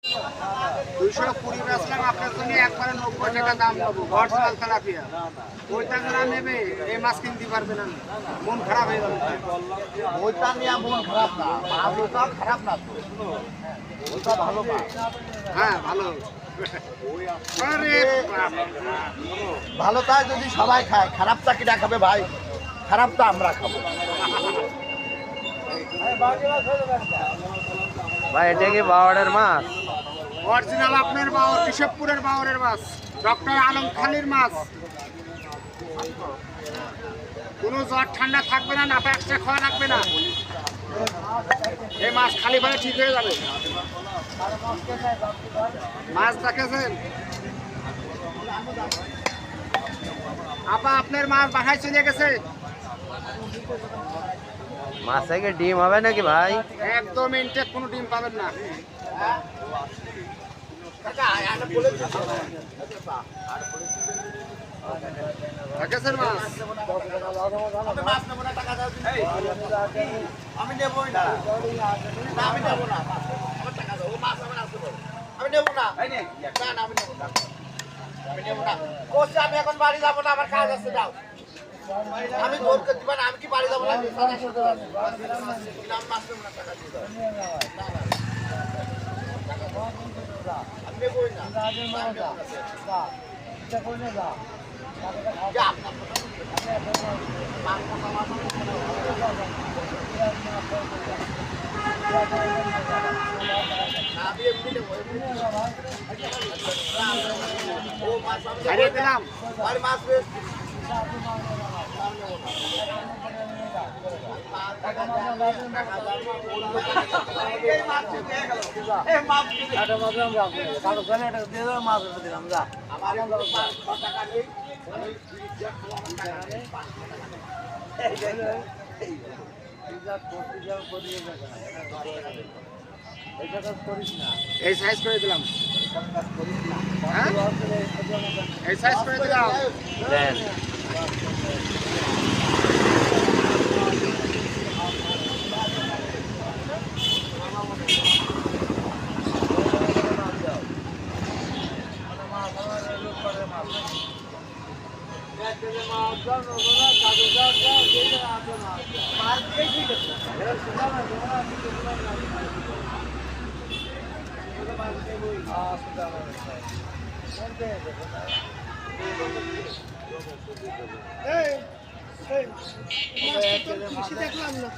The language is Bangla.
220 বেচলাম আপনার জন্য একবারে 90 টাকা দাম নেবো। অরিজিনাল তেলাপিয়া ওইটা যারা নেবে এই মাছ কিনতে পারবে না, মন খারাপ হয়ে যাবে। ওইটা নিয়ে মন খারাপ না, মাছটা খারাপ না তো, ওইটা ভালো মাছ। হ্যাঁ ভালো। আরে ভালো তাই যদি সবাই খায়, খারাপটা কিনা খাবে ভাই? খারাপটা আমরা খাবো ভাই। এটা কি বাওয়াড়ের মাছ? অরিজিনাল আপনার বাওয়ার, কেশবপুরের বাওয়ারের মাছ, ডক্টর আলম খালির মাছ। কোনো জ্বর ঠান্ডা থাকবে না, নাপা এক্সট্রা খাওয়া লাগবে না। এই মাছ খালি ভাবে ঠিক হয়ে যাবে। মাছ দেখেছেন আপা? আপনার মাছ বাসায় চলে গেছে। মাছে কি ডিম হবে নাকি ভাই? একদম ইনটেক, কোনো ডিম পাবেন না। দেখেছেন মাছ? আমি নেবই না, আমি নেবো না, আমি নেবো না, আমি নেবো না। কোচে আমি এখন বাড়ি যাবো না, আমার কাজ আছে, যাও। আমি জোর করতে পারি, আমি কি বাড়ি যাবো না? আমি মাছ নেবো না, টাকা দিয়ে দাও। আমি নেবই না। হারিয়ে দিলাম। মাছ এই সাইজ করে দিলাম, হ্যাঁ এই সাইজ করে দিলাম। দেন। দেখলাম না।